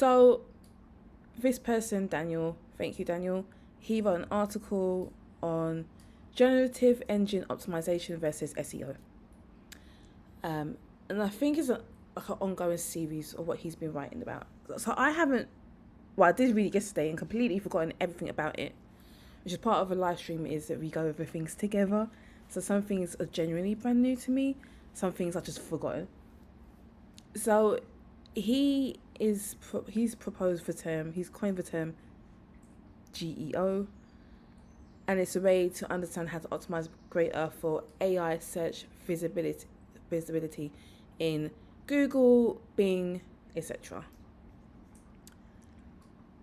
So this person, Daniel, thank you, Daniel, he wrote an article on Generative Engine Optimisation versus SEO. And I think it's like an ongoing series of what he's been writing about. So I did read it yesterday and completely forgotten everything about it, which is part of a live stream, is that we go over things together. So some things are genuinely brand new to me, some things I just forgotten. So he's proposed the term, he's coined the term GEO, and it's a way to understand how to optimize greater for AI search visibility in Google, Bing, etc.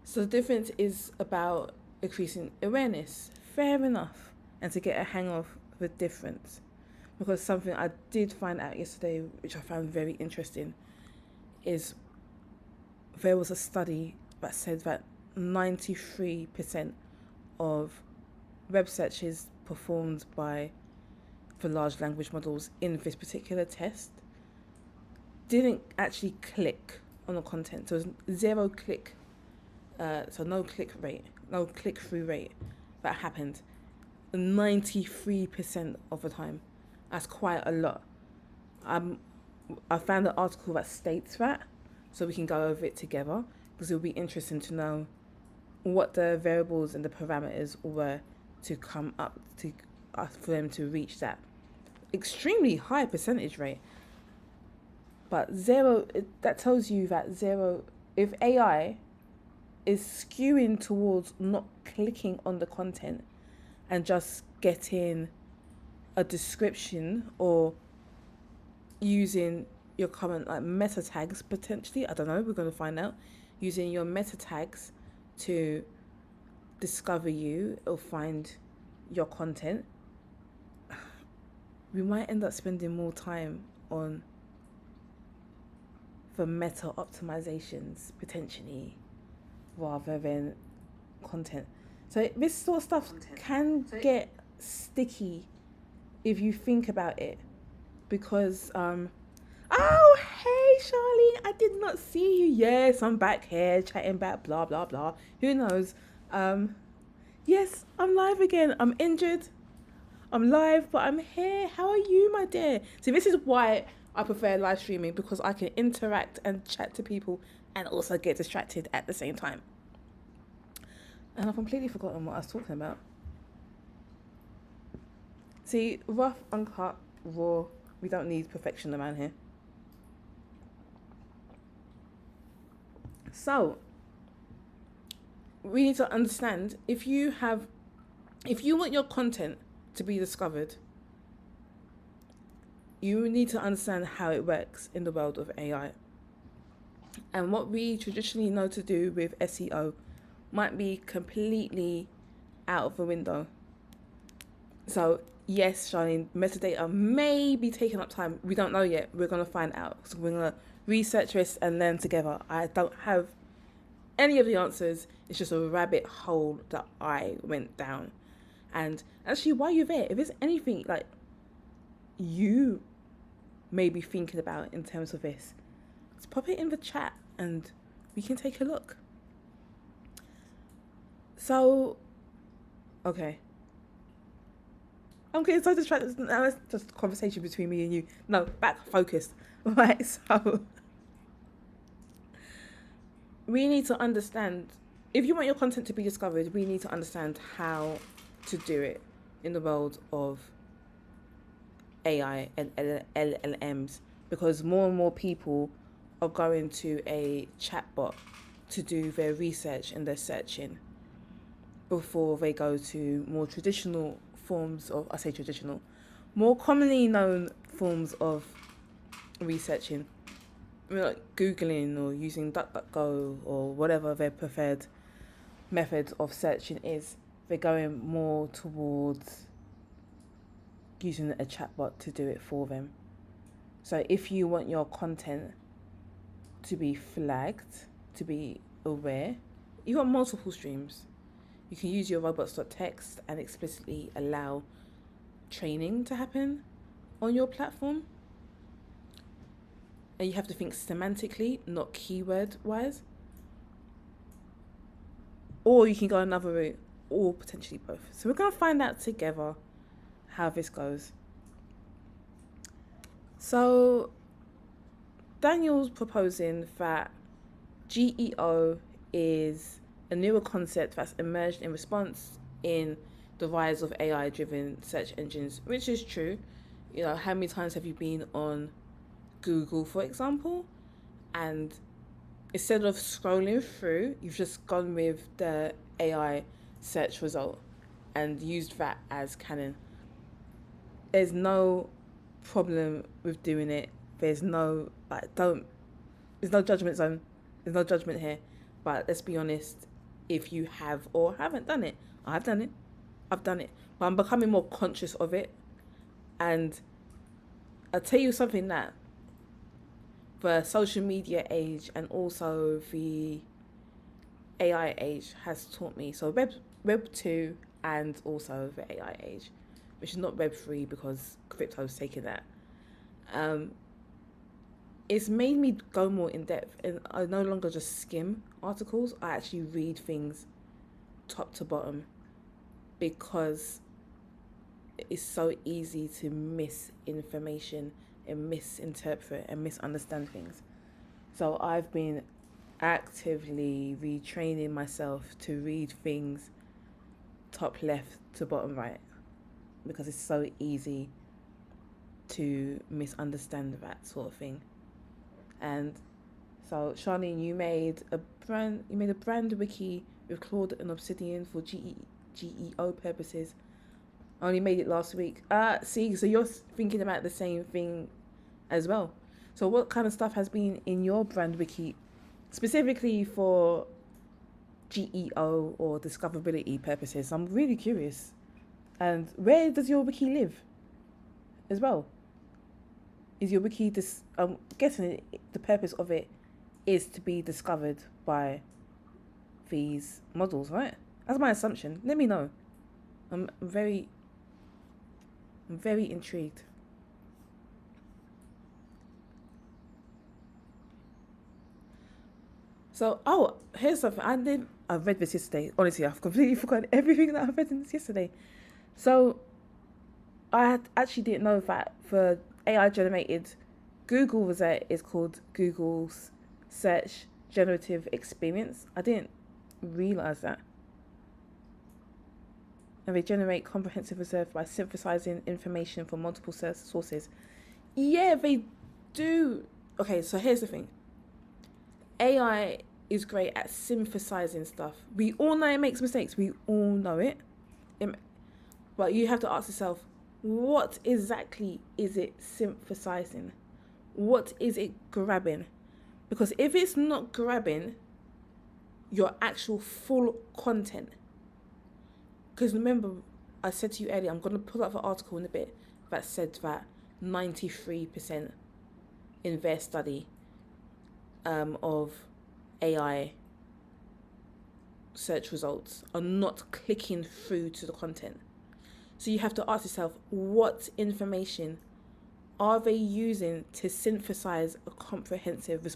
So the difference is about increasing awareness, fair enough, and to get a hang of the difference. Because something I did find out yesterday, which I found very interesting, is there was a study that said that 93% of web searches performed by the large language models in this particular test didn't actually click on the content. So it was zero click, so no click rate, no click-through rate that happened 93% of the time. That's quite a lot. I found an article that states that, so we can go over it together, because it will be interesting to know what the variables and the parameters were to come up to for them to reach that extremely high percentage rate. But that tells you that if AI is skewing towards not clicking on the content and just getting a description or using your current like meta tags potentially, I don't know, we're going to find out, using your meta tags to discover you or find your content, we might end up spending more time on the meta optimizations potentially rather than content. So this sort of stuff can get sticky if you think about it, because oh hey Charlene, I did not see you. Yes, I'm back here chatting about blah blah blah, who knows. Yes, I'm live again. I'm injured, I'm live, but I'm here. How are you, my dear? See, this is why I prefer live streaming, because I can interact and chat to people and also get distracted at the same time. And I've completely forgotten what I was talking about. See, rough, uncut, raw. We don't need perfection around here. So, we need to understand, if you want your content to be discovered, you need to understand how it works in the world of AI. And what we traditionally know to do with SEO might be completely out of the window. So yes, Charlene, metadata may be taking up time. We don't know yet. We're going to find out. So we're going to research this and learn together. I don't have any of the answers. It's just a rabbit hole that I went down. And actually, while you're there, if there's anything like you may be thinking about in terms of this, let's pop it in the chat and we can take a look. So, okay. I'm getting so distracted. Now it's just a conversation between me and you. No, back focused. Right, so we need to understand, if you want your content to be discovered, we need to understand how to do it in the world of AI and LLMs, because more and more people are going to a chatbot to do their research and their searching before they go to more traditional forms of, I say traditional, more commonly known forms of researching, like Googling or using DuckDuckGo or whatever their preferred method of searching is. They're going more towards using a chatbot to do it for them. So if you want your content to be flagged, to be aware, you've got multiple streams. You can use your robots.txt and explicitly allow training to happen on your platform. And you have to think semantically, not keyword wise. or you can go another route, or potentially both. So we're going to find out together how this goes. So Daniel's proposing that GEO is a newer concept that's emerged in response in the rise of AI-driven search engines, which is true. You know, how many times have you been on Google, for example, and instead of scrolling through, you've just gone with the AI search result and used that as canon? There's no problem with doing it. There's no there's no judgment zone. There's no judgment here. But let's be honest, if you have or haven't done it, I've done it. I've done it. But I'm becoming more conscious of it. And I'll tell you something that the social media age and also the AI age has taught me. So Web 2 and also the AI age, which is not Web 3 because crypto's taken that. It's made me go more in depth, and I no longer just skim articles. I actually read things top to bottom, because it's so easy to miss information and misinterpret and misunderstand things. So I've been actively retraining myself to read things top left to bottom right, because it's so easy to misunderstand that sort of thing. And so Charlene, you made a brand wiki with Claude and Obsidian for GEO purposes. I only made it last week. See, so you're thinking about the same thing as well. So what kind of stuff has been in your brand wiki specifically for GEO or discoverability purposes? I'm really curious. And where does your wiki live as well? Is your wiki I'm guessing the purpose of it is to be discovered by these models, right? That's my assumption. Let me know. I'm very intrigued. So, here's something. I read this yesterday. Honestly, I've completely forgotten everything that I read in this yesterday. So, I actually didn't know that for AI generated, Google is called Google's Search Generative Experience. I didn't realize that. And they generate comprehensive research by synthesizing information from multiple sources. Yeah, they do. Okay, so here's the thing. AI is great at synthesizing stuff. We all know it makes mistakes. We all know it. But you have to ask yourself, what exactly is it synthesizing? What is it grabbing? Because if it's not grabbing your actual full content, because remember, I said to you earlier, I'm going to pull up an article in a bit that said that 93% in their study of AI search results are not clicking through to the content. So you have to ask yourself, what information are they using to synthesize a comprehensive